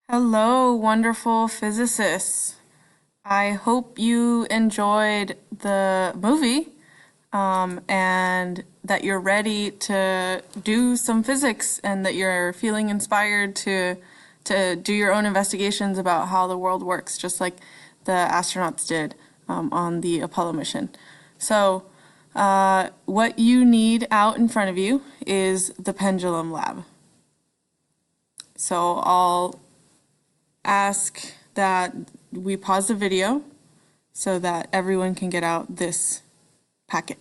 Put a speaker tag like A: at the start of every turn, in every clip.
A: Hello, wonderful physicists. I hope you enjoyed the movie and that you're ready to do some physics and that you're feeling inspired to do your own investigations about how the world works, just like the astronauts did on the Apollo mission. So, what you need out in front of you is the Pendulum Lab. So I'll ask that we pause the video so that everyone can get out this packet.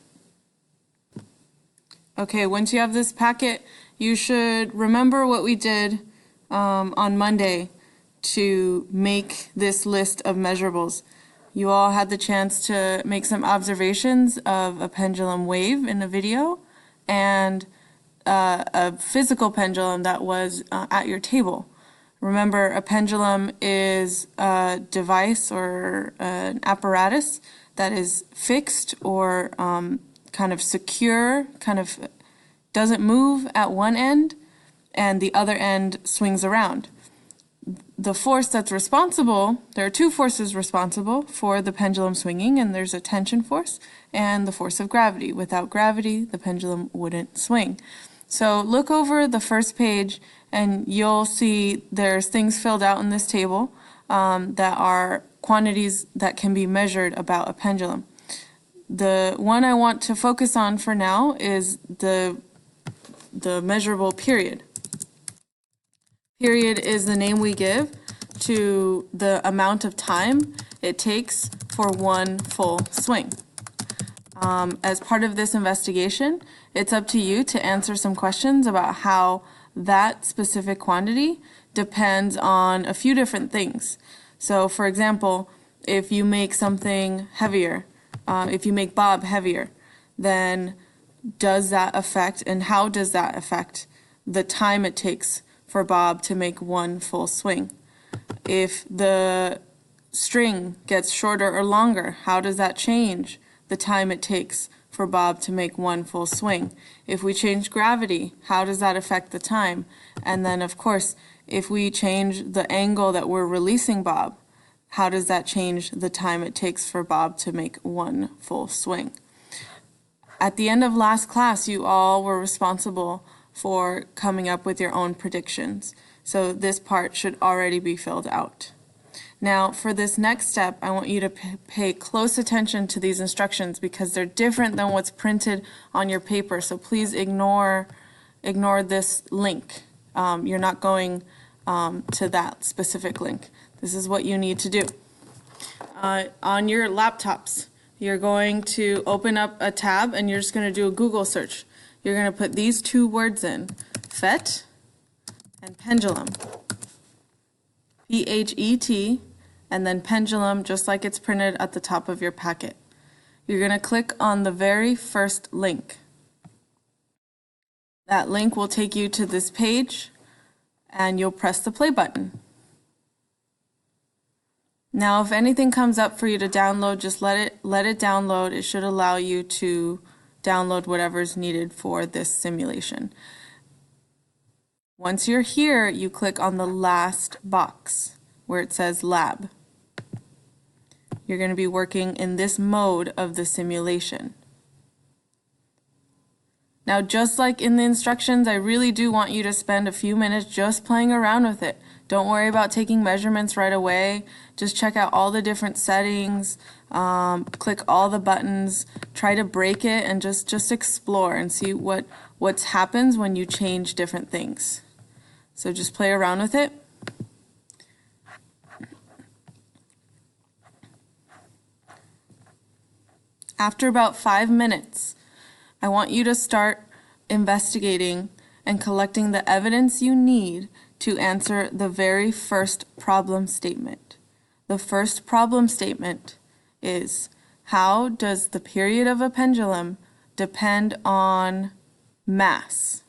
A: Okay, once you have this packet, you should remember what we did on Monday to make this list of measurables. You all had the chance to make some observations of a pendulum wave in a video and a physical pendulum that was at your table. Remember, a pendulum is a device or an apparatus that is fixed or kind of secure, kind of doesn't move at one end, and the other end swings around. The force that's responsible, there are two forces responsible for the pendulum swinging, and there's a tension force and the force of gravity. Without gravity, the pendulum wouldn't swing. So look over the first page and you'll see there's things filled out in this table that are quantities that can be measured about a pendulum. The one I want to focus on for now is the measurable period. Period is the name we give to the amount of time it takes for one full swing. As part of this investigation, it's up to you to answer some questions about how that specific quantity depends on a few different things. So, for example, if you make something heavier, if you make Bob heavier, then does that affect and how does that affect the time it takes for Bob to make one full swing? If the string gets shorter or longer, how does that change the time it takes for Bob to make one full swing? If we change gravity, how does that affect the time? And then, of course, if we change the angle that we're releasing Bob, how does that change the time it takes for Bob to make one full swing? At the end of last class, you all were responsible for coming up with your own predictions. So this part should already be filled out. Now, for this next step, I want you to pay close attention to these instructions because they're different than what's printed on your paper. So please ignore this link. You're not going to that specific link. This is what you need to do. On your laptops, you're going to open up a tab and you're just going to do a Google search. You're going to put these two words in, PHET and pendulum. P-H-E-T, and then pendulum, just like it's printed at the top of your packet. You're going to click on the very first link. That link will take you to this page, and you'll press the play button. Now, if anything comes up for you to download, just let it download. It should allow you to download whatever's needed for this simulation. Once you're here, you click on the last box where it says lab. You're going to be working in this mode of the simulation. Now, just like in the instructions, I really do want you to spend a few minutes just playing around with it. Don't worry about taking measurements right away. Just check out all the different settings, click all the buttons, try to break it, and just explore and see what happens when you change different things. So just play around with it. After about 5 minutes, I want you to start investigating and collecting the evidence you need to answer the very first problem statement. The first problem statement is, how does the period of a pendulum depend on mass?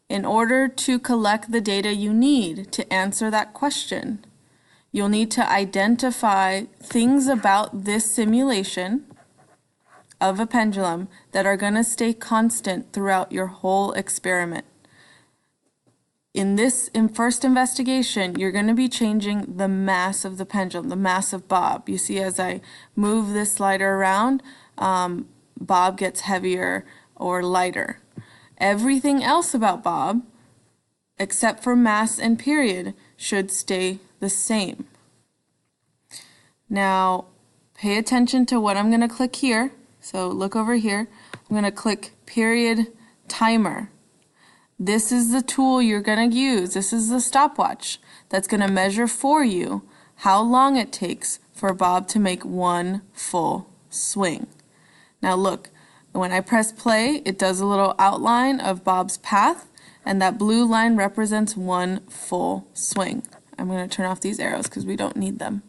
A: In order to collect the data you need to answer that question, you'll need to identify things about this simulation of a pendulum that are going to stay constant throughout your whole experiment. in first investigation, you're going to be changing the mass of the pendulum, the mass of Bob. You see, as I move this slider around, Bob gets heavier or lighter. Everything else about Bob, except for mass and period, should stay the same. Now, pay attention to what I'm going to click here. So look over here. I'm going to click period timer. This is the tool you're going to use. This is the stopwatch that's going to measure for you how long it takes for Bob to make one full swing. Now look, when I press play, it does a little outline of Bob's path, and that blue line represents one full swing. I'm going to turn off these arrows because we don't need them.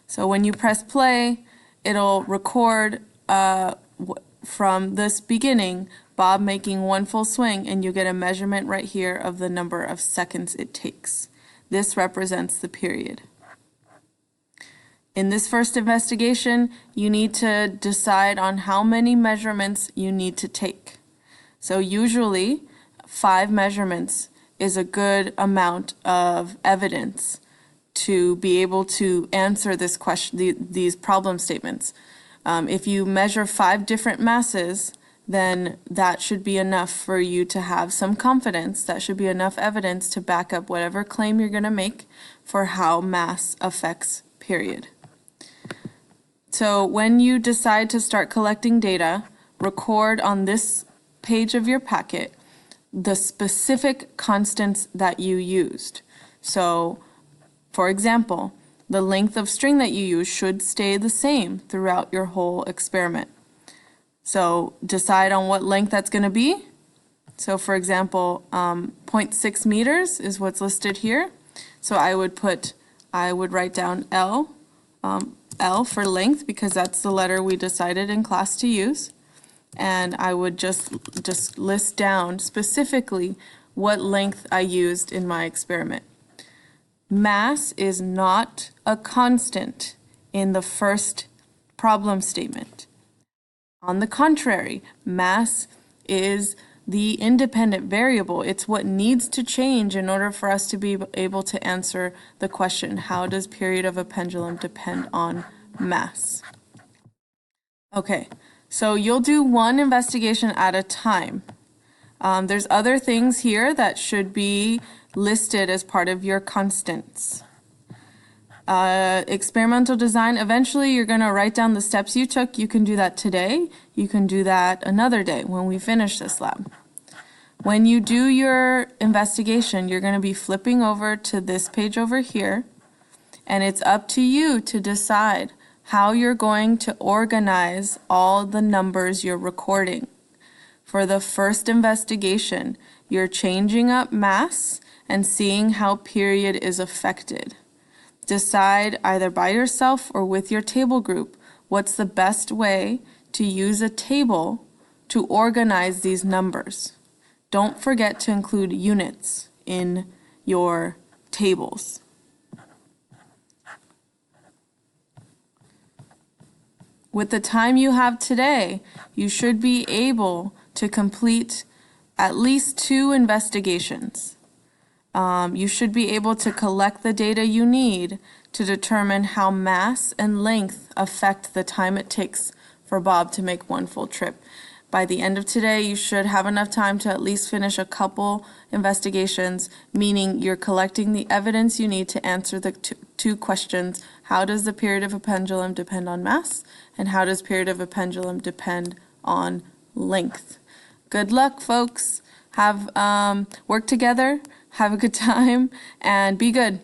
A: So when you press play, it'll record from this beginning, Bob making one full swing, and you get a measurement right here of the number of seconds it takes. This represents the period. In this first investigation, you need to decide on how many measurements you need to take. So usually, 5 measurements is a good amount of evidence to be able to answer this question, these problem statements. If you measure 5 different masses, then that should be enough for you to have some confidence. That should be enough evidence to back up whatever claim you're going to make for how mass affects period. So when you decide to start collecting data, record on this page of your packet the specific constants that you used. So, for example, the length of string that you use should stay the same throughout your whole experiment. So decide on what length that's going to be. So for example, 0.6 meters is what's listed here. So I would write down L, L for length, because that's the letter we decided in class to use. And I would just list down specifically what length I used in my experiment. Mass is not a constant in the first problem statement. On the contrary, mass is the independent variable. It's what needs to change in order for us to be able to answer the question, how does period of a pendulum depend on mass? Okay, so you'll do one investigation at a time. There's other things here that should be listed as part of your constants. Experimental design, eventually you're going to write down the steps you took. You can do that today. You can do that another day when we finish this lab. When you do your investigation, you're going to be flipping over to this page over here, and it's up to you to decide how you're going to organize all the numbers you're recording. For the first investigation, you're changing up mass and seeing how period is affected. Decide either by yourself or with your table group what's the best way to use a table to organize these numbers. Don't forget to include units in your tables. With the time you have today, you should be able to complete at least 2 investigations. You should be able to collect the data you need to determine how mass and length affect the time it takes for Bob to make one full trip. By the end of today, you should have enough time to at least finish a couple investigations, meaning you're collecting the evidence you need to answer the 2 questions. How does the period of a pendulum depend on mass? And how does period of a pendulum depend on length? Good luck, folks. Work together, have a good time, and be good.